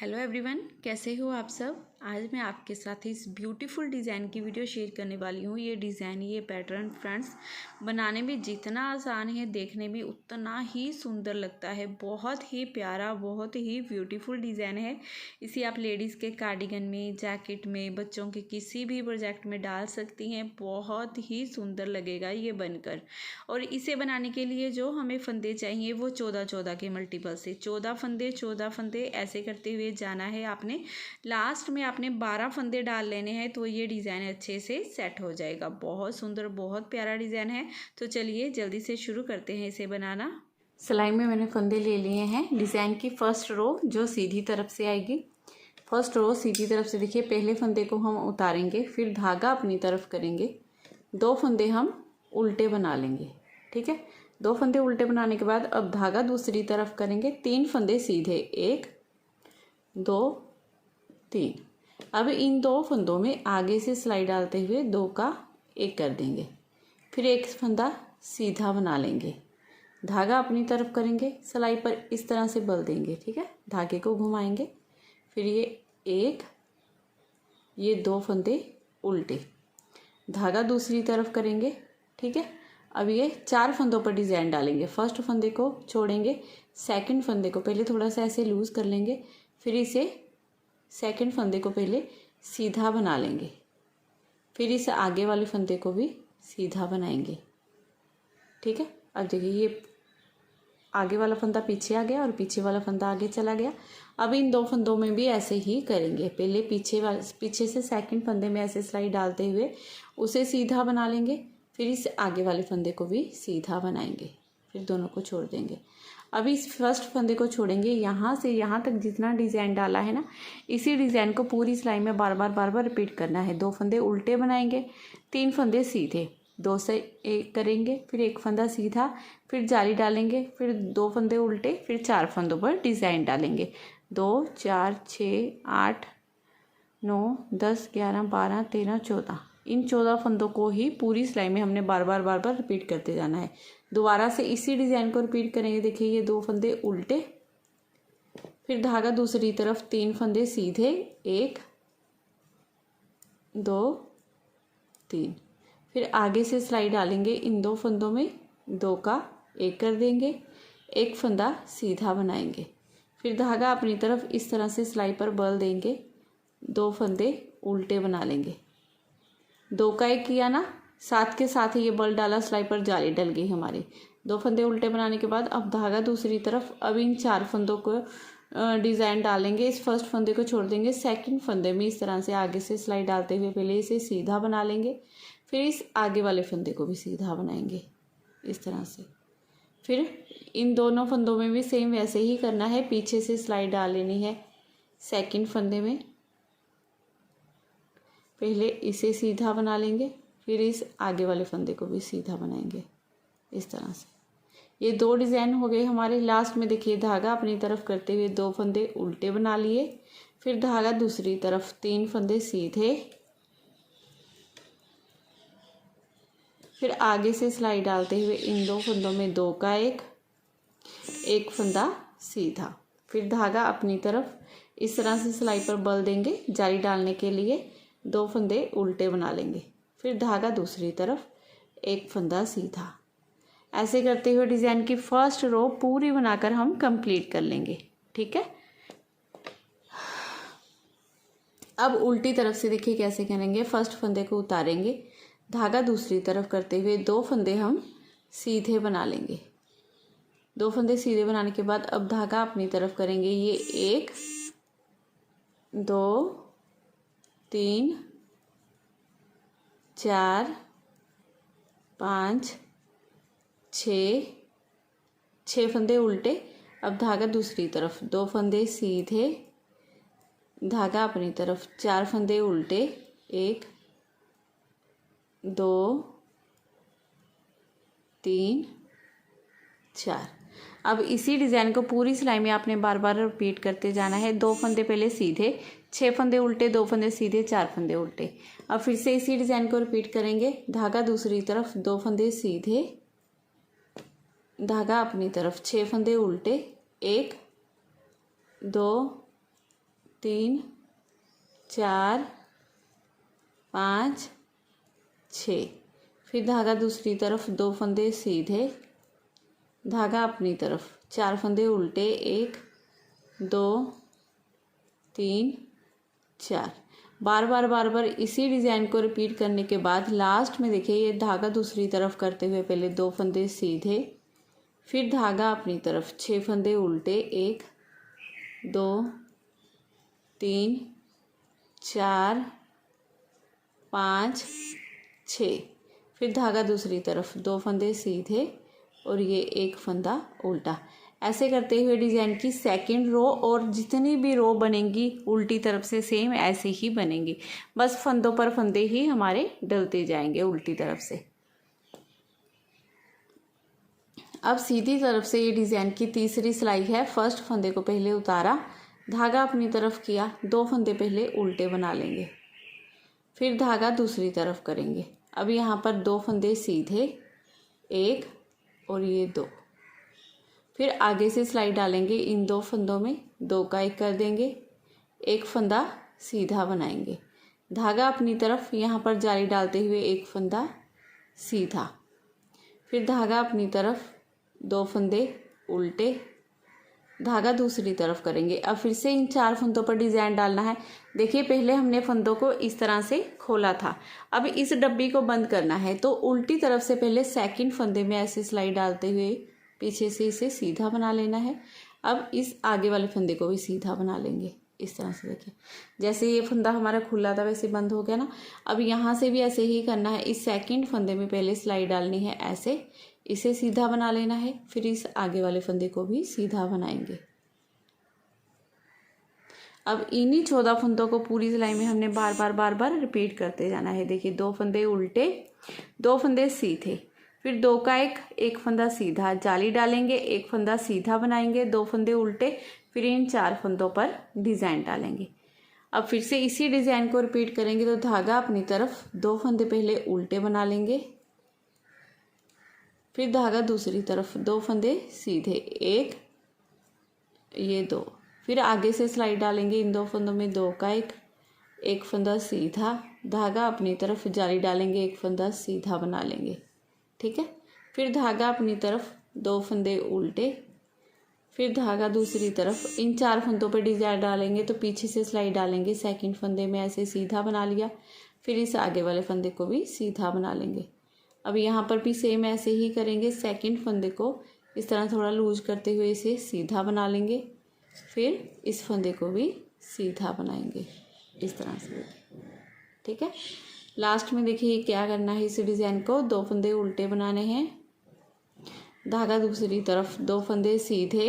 Hello everyone, कैसे हो आप सब। आज मैं आपके साथ इस ब्यूटीफुल डिज़ाइन की वीडियो शेयर करने वाली हूँ। ये डिज़ाइन, ये पैटर्न फ्रेंड्स बनाने में जितना आसान है, देखने में उतना ही सुंदर लगता है। बहुत ही प्यारा, बहुत ही ब्यूटीफुल डिज़ाइन है। इसे आप लेडीज़ के कार्डिगन में, जैकेट में, बच्चों के किसी भी प्रोजेक्ट में डाल सकती हैं। बहुत ही सुंदर लगेगा ये बनकर। और इसे बनाने के लिए जो हमें फंदे चाहिए वो 14 के मल्टीपल से 14 फंदे ऐसे करते हुए जाना है आपने। लास्ट में आपने 12 फंदे डाल लेने हैं तो ये डिज़ाइन अच्छे से सेट हो जाएगा। बहुत सुंदर, बहुत प्यारा डिज़ाइन है। तो चलिए जल्दी से शुरू करते हैं इसे बनाना। सिलाई में मैंने फंदे ले लिए हैं। डिज़ाइन की फर्स्ट रो जो सीधी तरफ से आएगी, फर्स्ट रो सीधी तरफ से देखिए, पहले फंदे को हम उतारेंगे, फिर धागा अपनी तरफ करेंगे, 2 फंदे हम उल्टे बना लेंगे। ठीक है, 2 फंदे उल्टे बनाने के बाद अब धागा दूसरी तरफ करेंगे, 3 फंदे सीधे, 1 2 3। अब इन 2 फंदों में आगे से सिलाई डालते हुए 2 का 1 कर देंगे, फिर एक फंदा सीधा बना लेंगे, धागा अपनी तरफ करेंगे, सिलाई पर इस तरह से बल देंगे। ठीक है, धागे को घुमाएंगे, फिर ये 1, ये 2 फंदे उल्टे, धागा दूसरी तरफ करेंगे। ठीक है, अब ये 4 फंदों पर डिज़ाइन डालेंगे। फर्स्ट फंदे को छोड़ेंगे, सेकंड फंदे को पहले थोड़ा सा ऐसे लूज़ कर लेंगे, फिर इसे सेकंड फंदे को पहले सीधा बना लेंगे, फिर इस आगे वाले फंदे को भी सीधा बनाएंगे। ठीक है, अब देखिए ये आगे वाला फंदा पीछे आ गया और पीछे वाला फंदा आगे चला गया। अब इन 2 फंदों में भी ऐसे ही करेंगे। पहले पीछे से सेकंड फंदे में ऐसे सिलाई डालते हुए उसे सीधा बना लेंगे, फिर इस आगे वाले फंदे को भी सीधा बनाएंगे, फिर दोनों को छोड़ देंगे। अब इस फर्स्ट फंदे को छोड़ेंगे, यहाँ से यहाँ तक जितना डिज़ाइन डाला है ना, इसी डिज़ाइन को पूरी सिलाई में बार बार रिपीट करना है। 2 फंदे उल्टे बनाएंगे, 3 फंदे सीधे, 2 से 1 करेंगे, फिर एक फंदा सीधा, फिर जाली डालेंगे, फिर 2 फंदे उल्टे, फिर 4 फंदों पर डिज़ाइन डालेंगे। 2 4 6 8 9 10 11 12 13 14, इन 14 फंदों को ही पूरी सिलाई में हमने बार बार रिपीट करते जाना है। दोबारा से इसी डिज़ाइन को रिपीट करेंगे। देखिए ये 2 फंदे उल्टे, फिर धागा दूसरी तरफ, 3 फंदे सीधे, 1 2 3, फिर आगे से सिलाई डालेंगे, इन 2 फंदों में 2 का 1 कर देंगे, एक फंदा सीधा बनाएंगे, फिर धागा अपनी तरफ इस तरह से सिलाई पर बल देंगे, 2 फंदे उल्टे बना लेंगे, 2 का 1 किया ना, साथ के साथ ही ये बल डाला, सिलाई पर जाली डल गई हमारी। 2 फंदे उल्टे बनाने के बाद अब धागा दूसरी तरफ, अब इन 4 फंदों को डिज़ाइन डालेंगे। इस फर्स्ट फंदे को छोड़ देंगे, सेकंड फंदे में इस तरह से आगे से सिलाई डालते हुए पहले इसे सीधा बना लेंगे, फिर इस आगे वाले फंदे को भी सीधा बनाएंगे इस तरह से। फिर इन दोनों फंदों में भी सेम वैसे ही करना है, पीछे से सिलाई डाल लेनी है सेकंड फंदे में, पहले इसे सीधा बना लेंगे, फिर इस आगे वाले फंदे को भी सीधा बनाएंगे इस तरह से। ये 2 डिज़ाइन हो गए हमारे। लास्ट में देखिए धागा अपनी तरफ करते हुए 2 फंदे उल्टे बना लिए, फिर धागा दूसरी तरफ, 3 फंदे सीधे, फिर आगे से सिलाई डालते हुए इन 2 फंदों में 2 का 1 फंदा सीधा, फिर धागा अपनी तरफ इस तरह से सिलाई पर बल देंगे, जाली डालने के लिए 2 फंदे उल्टे बना लेंगे, फिर धागा दूसरी तरफ, 1 फंदा सीधा। ऐसे करते हुए डिज़ाइन की फर्स्ट रो पूरी बनाकर हम कंप्लीट कर लेंगे। ठीक है, अब उल्टी तरफ से देखिए कैसे करेंगे। फर्स्ट फंदे को उतारेंगे, धागा दूसरी तरफ करते हुए 2 फंदे हम सीधे बना लेंगे, 2 फंदे सीधे बनाने के बाद अब धागा अपनी तरफ करेंगे। ये 1 2 3 4 5 6 फंदे उल्टे, अब धागा दूसरी तरफ, 2 फंदे सीधे, धागा अपनी तरफ, 4 फंदे उल्टे, 1 2 3 4। अब इसी डिज़ाइन को पूरी सिलाई में आपने बार रिपीट करते जाना है। 2 फंदे पहले सीधे, 6 फंदे उल्टे, 2 फंदे सीधे, 4 फंदे उल्टे। अब फिर से इसी डिज़ाइन को रिपीट करेंगे। धागा दूसरी तरफ, 2 फंदे सीधे, धागा अपनी तरफ, 6 फंदे उल्टे, 1 2 3 4 5 6। फिर धागा दूसरी तरफ, 2 फंदे सीधे, धागा अपनी तरफ, 4 फंदे उल्टे, 1 2 3 4। बार बार इसी डिज़ाइन को रिपीट करने के बाद लास्ट में देखिए ये धागा दूसरी तरफ करते हुए पहले 2 फंदे सीधे, फिर धागा अपनी तरफ, 6 फंदे उल्टे, 1 2 3 4 5 6। फिर धागा दूसरी तरफ, 2 फंदे सीधे और ये 1 फंदा उल्टा। ऐसे करते हुए डिज़ाइन की सेकंड रो और जितनी भी रो बनेंगी उल्टी तरफ से सेम ऐसे ही बनेंगी, बस फंदों पर फंदे ही हमारे डलते जाएंगे उल्टी तरफ से। अब सीधी तरफ से ये डिज़ाइन की तीसरी सिलाई है। फर्स्ट फंदे को पहले उतारा, धागा अपनी तरफ किया, 2 फंदे पहले उल्टे बना लेंगे, फिर धागा दूसरी तरफ करेंगे। अब यहाँ पर 2 फंदे सीधे, 1 और ये 2, फिर आगे से सिलाई डालेंगे, इन 2 फंदों में 2 का 1 कर देंगे, 1 फंदा सीधा बनाएंगे, धागा अपनी तरफ, यहाँ पर जाली डालते हुए 1 फंदा सीधा, फिर धागा अपनी तरफ, 2 फंदे उल्टे, धागा दूसरी तरफ करेंगे। अब फिर से इन 4 फंदों पर डिज़ाइन डालना है। देखिए पहले हमने फंदों को इस तरह से खोला था, अब इस डब्बी को बंद करना है तो उल्टी तरफ से पहले सेकंड फंदे में ऐसे सिलाई डालते हुए पीछे से इसे सीधा बना लेना है। अब इस आगे वाले फंदे को भी सीधा बना लेंगे इस तरह से। देखिए जैसे ये फंदा हमारा खुला था वैसे बंद हो गया ना। अब यहाँ से भी ऐसे ही करना है, इस सेकंड फंदे में पहले सिलाई डालनी है, ऐसे इसे सीधा बना लेना है, फिर इस आगे वाले फंदे को भी सीधा बनाएंगे। अब इन्हीं 14 फंदों को पूरी सिलाई में हमने बार बार रिपीट करते जाना है। देखिए 2 फंदे उल्टे, 2 फंदे सीधे, फिर 2 का 1 फंदा सीधा, जाली डालेंगे, 1 फंदा सीधा बनाएंगे, 2 फंदे उल्टे, फिर इन 4 फंदों पर डिज़ाइन डालेंगे। अब फिर से इसी डिज़ाइन को रिपीट करेंगे तो धागा अपनी तरफ, 2 फंदे पहले उल्टे बना लेंगे, फिर धागा दूसरी तरफ, 2 फंदे सीधे, 1 ये 2, फिर आगे से सिलाई डालेंगे, इन 2 फंदों में 2 का 1 फंदा सीधा, धागा अपनी तरफ, जाली डालेंगे, 1 फंदा सीधा बना लेंगे। ठीक है, फिर धागा अपनी तरफ, 2 फंदे उल्टे, फिर धागा दूसरी तरफ, इन 4 फंदों पर डिज़ाइन डालेंगे तो पीछे से सिलाई डालेंगे, सेकंड फंदे में ऐसे सीधा बना लिया, फिर इस आगे वाले फंदे को भी सीधा बना लेंगे। अब यहाँ पर भी सेम ऐसे ही करेंगे, सेकंड फंदे को इस तरह थोड़ा लूज करते हुए इसे सीधा बना लेंगे, फिर इस फंदे को भी सीधा बनाएंगे इस तरह से। ठीक है, लास्ट में देखिए क्या करना है, इस डिज़ाइन को 2 फंदे उल्टे बनाने हैं, धागा दूसरी तरफ, 2 फंदे सीधे,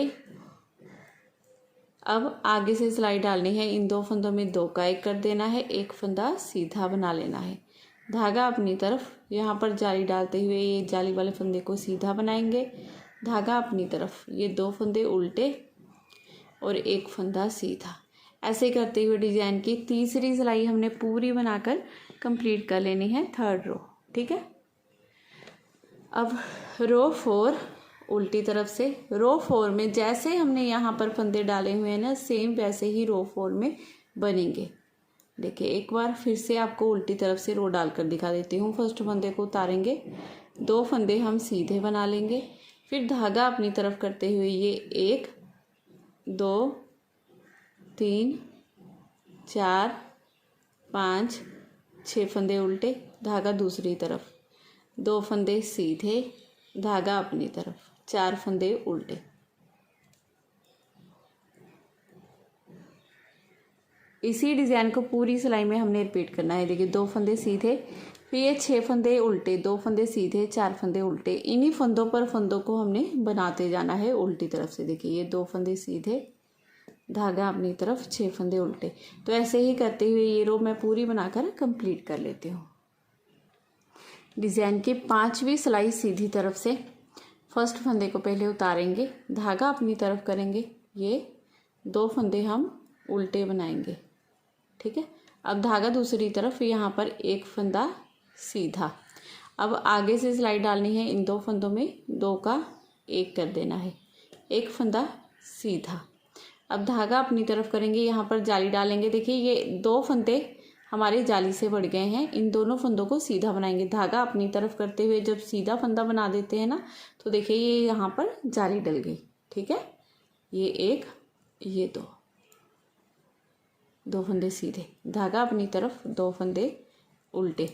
अब आगे से सिलाई डालनी है, इन 2 फंदों में 2 का 1 कर देना है, 1 फंदा सीधा बना लेना है, धागा अपनी तरफ, यहाँ पर जाली डालते हुए ये जाली वाले फंदे को सीधा बनाएंगे, धागा अपनी तरफ, ये 2 फंदे उल्टे और 1 फंदा सीधा। ऐसे करते हुए डिज़ाइन की तीसरी सिलाई हमने पूरी बनाकर कंप्लीट कर लेनी है, थर्ड रो। ठीक है, अब रो 4 उल्टी तरफ से, रो 4 में जैसे हमने यहाँ पर फंदे डाले हुए हैं ना, सेम वैसे ही रो 4 में बनेंगे। देखिए एक बार फिर से आपको उल्टी तरफ से रो डालकर दिखा देती हूँ। फर्स्ट फंदे को उतारेंगे, 2 फंदे हम सीधे बना लेंगे, फिर धागा अपनी तरफ करते हुए ये 1 2 3 4 5 6 फंदे उल्टे, धागा दूसरी तरफ, 2 फंदे सीधे, धागा अपनी तरफ, 4 फंदे उल्टे। इसी डिज़ाइन को पूरी सिलाई में हमने रिपीट करना है। देखिए 2 फंदे सीधे, फिर ये 6 फंदे उल्टे, 2 फंदे सीधे, 4 फंदे उल्टे, इन्हीं फंदों पर फंदों को हमने बनाते जाना है उल्टी तरफ से। देखिए ये 2 फंदे सीधे, धागा अपनी तरफ, 6 फंदे उल्टे। तो ऐसे ही करते हुए ये रो मैं पूरी बनाकर कंप्लीट कर लेती हूँ। डिज़ाइन की 5वीं सिलाई सीधी तरफ से, फर्स्ट फंदे को पहले उतारेंगे, धागा अपनी तरफ करेंगे, ये 2 फंदे हम उल्टे बनाएंगे। ठीक है, अब धागा दूसरी तरफ, यहाँ पर 1 फंदा सीधा, अब आगे से सिलाई डालनी है, इन 2 फंदों में 2 का 1 कर देना है, 1 फंदा सीधा। अब धागा अपनी तरफ करेंगे, यहाँ पर जाली डालेंगे। देखिए ये 2 फंदे हमारे जाली से बढ़ गए हैं, इन दोनों फंदों को सीधा बनाएंगे। धागा अपनी तरफ करते हुए जब सीधा फंदा बना देते हैं ना, तो देखिए ये यहाँ पर जाली डल गई। ठीक है, ये 1, ये 2 फंदे सीधे, धागा अपनी तरफ, 2 फंदे उल्टे,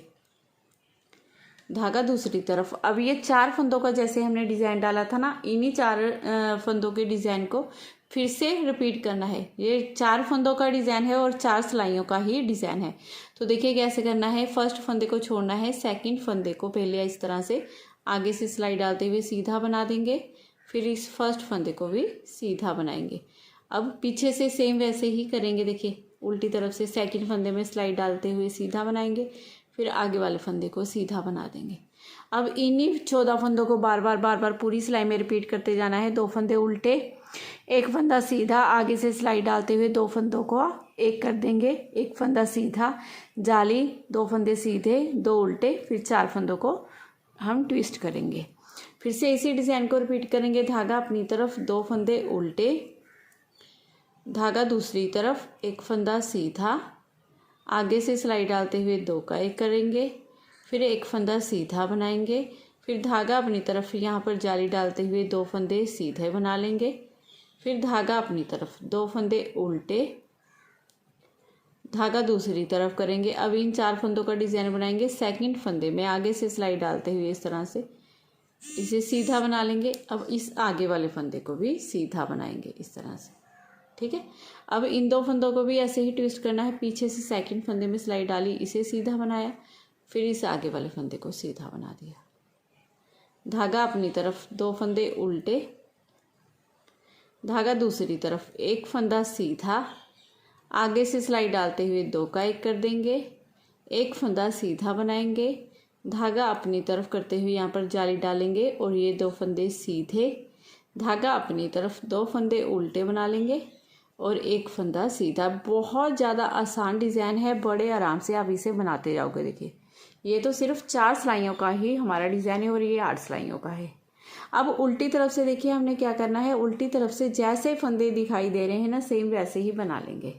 धागा दूसरी तरफ। अब ये 4 फंदों का जैसे हमने डिज़ाइन डाला था ना, इन्हीं 4 फंदों के डिज़ाइन को फिर से रिपीट करना है। ये 4 फंदों का डिज़ाइन है और 4 सिलाइयों का ही डिज़ाइन है। तो देखिए कैसे करना है। फर्स्ट फंदे को छोड़ना है, सेकंड फंदे को पहले इस तरह से आगे से सिलाई डालते हुए सीधा बना देंगे, फिर इस फर्स्ट फंदे को भी सीधा बनाएंगे। अब पीछे से सेम वैसे ही करेंगे। देखिए उल्टी तरफ से सेकंड फंदे में सिलाई डालते हुए सीधा बनाएंगे, फिर आगे वाले फंदे को सीधा बना देंगे। अब इन्हीं 14 फंदों को बार बार पूरी सिलाई में रिपीट करते जाना है। 2 फंदे उल्टे, 1 फंदा सीधा, आगे से सिलाई डालते हुए 2 फंदों को एक कर देंगे, 1 फंदा सीधा, जाली, 2 फंदे सीधे, 2 उल्टे, फिर 4 फंदों को हम ट्विस्ट करेंगे। फिर से इसी डिज़ाइन को रिपीट करेंगे। धागा अपनी तरफ, 2 फंदे उल्टे, धागा दूसरी तरफ, 1 फंदा सीधा, आगे से सिलाई डालते हुए 2 का एक करेंगे, फिर 1 फंदा सीधा बनाएंगे, फिर धागा अपनी तरफ, यहाँ पर जाली डालते हुए 2 फंदे सीधे बना लेंगे, फिर धागा अपनी तरफ, 2 फंदे उल्टे, धागा दूसरी तरफ करेंगे। अब इन 4 फंदों का डिज़ाइन बनाएंगे। सेकंड फंदे में आगे से सिलाई डालते हुए इस तरह से इसे सीधा बना लेंगे। अब इस आगे वाले फंदे को भी सीधा बनाएंगे इस तरह से। ठीक है, अब इन 2 फंदों को भी ऐसे ही ट्विस्ट करना है। पीछे से सेकंड फंदे में सिलाई डाली, इसे सीधा बनाया, फिर इस आगे वाले फंदे को सीधा बना दिया। धागा अपनी तरफ, 2 फंदे उल्टे, धागा दूसरी तरफ, 1 फंदा सीधा, आगे से सिलाई डालते हुए 2 का एक कर देंगे, 1 फंदा सीधा बनाएंगे, धागा अपनी तरफ करते हुए यहाँ पर जाली डालेंगे और ये 2 फंदे सीधे, धागा अपनी तरफ, 2 फंदे उल्टे बना लेंगे और 1 फंदा सीधा। बहुत ज़्यादा आसान डिज़ाइन है, बड़े आराम से आप इसे बनाते जाओगे। देखिए ये तो सिर्फ 4 सिलाइयों का ही हमारा डिज़ाइन है और ये 8 सिलाइयों का है। अब उल्टी तरफ से देखिए हमने क्या करना है। उल्टी तरफ से जैसे फंदे दिखाई दे रहे हैं ना, सेम वैसे ही बना लेंगे।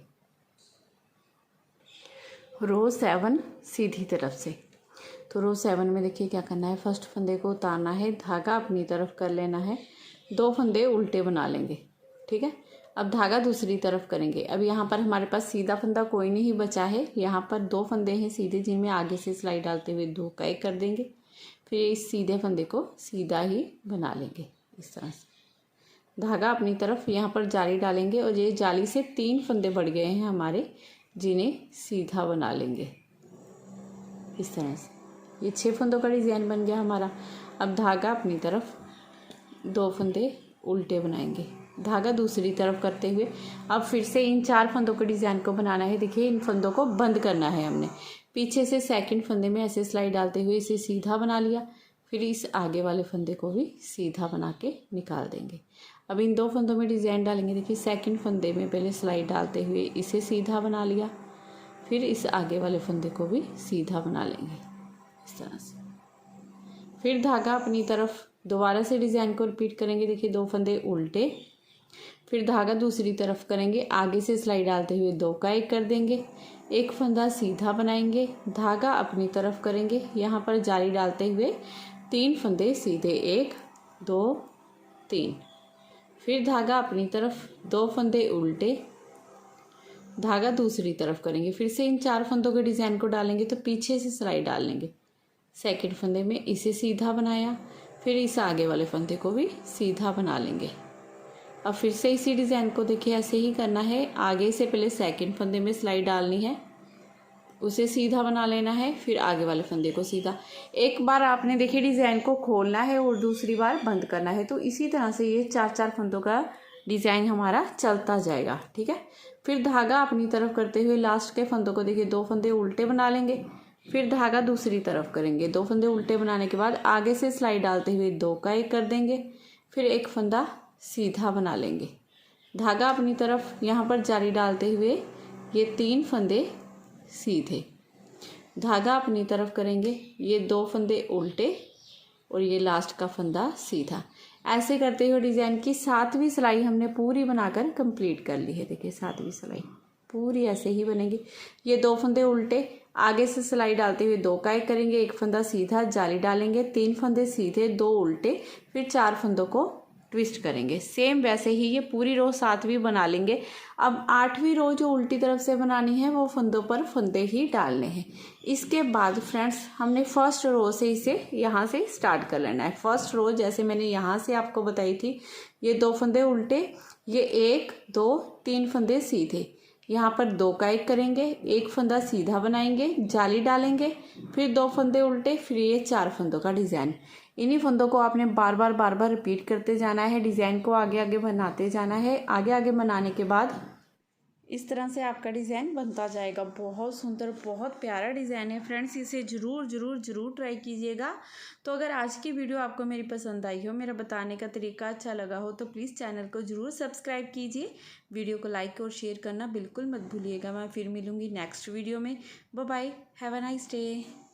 रो 7 सीधी तरफ से, तो रो 7 में देखिए क्या करना है। फर्स्ट फंदे को उतारना है, धागा अपनी तरफ कर लेना है, 2 फंदे उल्टे बना लेंगे। ठीक है, अब धागा दूसरी तरफ करेंगे। अब यहाँ पर हमारे पास सीधा फंदा कोई नहीं बचा है, यहाँ पर 2 फंदे हैं सीधे, जिनमें आगे से सिलाई डालते हुए 2 का एक कर देंगे, फिर इस सीधे फंदे को सीधा ही बना लेंगे इस तरह से। धागा अपनी तरफ, यहाँ पर जाली डालेंगे और ये जाली से 3 फंदे बढ़ गए हैं हमारे, जिन्हें सीधा बना लेंगे इस तरह से। ये 6 फंदों का डिज़ाइन बन गया हमारा। अब धागा अपनी तरफ, 2 फंदे उल्टे बनाएंगे, धागा दूसरी तरफ करते हुए अब फिर से इन 4 फंदों के डिज़ाइन को बनाना है। देखिए इन फंदों को बंद करना है हमने। पीछे से सेकंड फंदे में ऐसे सिलाई डालते हुए इसे सीधा बना लिया, फिर इस आगे वाले फंदे को भी सीधा बना के निकाल देंगे। अब इन 2 फंदों में डिज़ाइन डालेंगे। देखिए सेकंड फंदे में पहले सिलाई डालते हुए इसे सीधा बना लिया, फिर इस आगे वाले फंदे को भी सीधा बना लेंगे इस तरह से। फिर धागा अपनी तरफ, दोबारा से डिज़ाइन को रिपीट करेंगे। देखिए 2 फंदे उल्टे, फिर धागा दूसरी तरफ करेंगे, आगे से सिलाई डालते हुए 2 का एक कर देंगे, 1 फंदा सीधा बनाएंगे, धागा अपनी तरफ करेंगे, यहाँ पर जाली डालते हुए 3 फंदे सीधे, 1 2 3, फिर धागा अपनी तरफ, 2 फंदे उल्टे, धागा दूसरी तरफ करेंगे। फिर से इन 4 फंदों के डिज़ाइन को डालेंगे तो पीछे से सिलाई डाल लेंगे, सेकंड फंदे में इसे सीधा बनाया, फिर इस आगे वाले फंदे को भी सीधा बना लेंगे। अब फिर से इसी डिज़ाइन को देखिए ऐसे ही करना है। आगे से पहले सेकंड फंदे में सिलाई डालनी है, उसे सीधा बना लेना है, फिर आगे वाले फंदे को सीधा। एक बार आपने देखिए डिज़ाइन को खोलना है और दूसरी बार बंद करना है, तो इसी तरह से ये 4-4 फंदों का डिज़ाइन हमारा चलता जाएगा। ठीक है, फिर धागा अपनी तरफ करते हुए लास्ट के फंदों को देखिए 2 फंदे उल्टे बना लेंगे, फिर धागा दूसरी तरफ करेंगे। 2 फंदे उल्टे बनाने के बाद आगे से सिलाई डालते हुए 2 का एक कर देंगे, फिर 1 फंदा सीधा बना लेंगे, धागा अपनी तरफ, यहाँ पर जाली डालते हुए ये 3 फंदे सीधे, धागा अपनी तरफ करेंगे, ये 2 फंदे उल्टे और ये लास्ट का फंदा सीधा। ऐसे करते हुए डिज़ाइन की 7वीं सिलाई हमने पूरी बनाकर कंप्लीट कर ली है। देखिए 7वीं सिलाई पूरी ऐसे ही बनेगी। ये 2 फंदे उल्टे, आगे से सिलाई डालते हुए 2 का 1 करेंगे, 1 फंदा सीधा जाली डालेंगे, 3 फंदे सीधे, 2 उल्टे, फिर 4 फंदों को ट्विस्ट करेंगे। सेम वैसे ही ये पूरी रो 7वीं बना लेंगे। अब 8वीं रो जो उल्टी तरफ से बनानी है वो फंदों पर फंदे ही डालने हैं। इसके बाद फ्रेंड्स हमने फर्स्ट रो से इसे यहाँ से स्टार्ट कर लेना है। फर्स्ट रो जैसे मैंने यहाँ से आपको बताई थी, ये 2 फंदे उल्टे, ये 1 2 3 फंदे सीधे, यहाँ पर 2 का 1 करेंगे, 1 फंदा सीधा बनाएंगे, जाली डालेंगे, फिर 2 फंदे उल्टे, फिर ये 4 फंदों का डिज़ाइन। इन्हीं फंदों को आपने बार बार रिपीट करते जाना है, डिज़ाइन को आगे आगे बनाते जाना है। आगे आगे बनाने के बाद इस तरह से आपका डिज़ाइन बनता जाएगा। बहुत सुंदर, बहुत प्यारा डिज़ाइन है फ्रेंड्स, इसे ज़रूर ट्राई कीजिएगा। तो अगर आज की वीडियो आपको मेरी पसंद आई हो, मेरा बताने का तरीका अच्छा लगा हो, तो प्लीज़ चैनल को ज़रूर सब्सक्राइब कीजिए। वीडियो को लाइक और शेयर करना बिल्कुल मत भूलिएगा। मैं फिर मिलूँगी नेक्स्ट वीडियो में। Bye bye, have a nice day.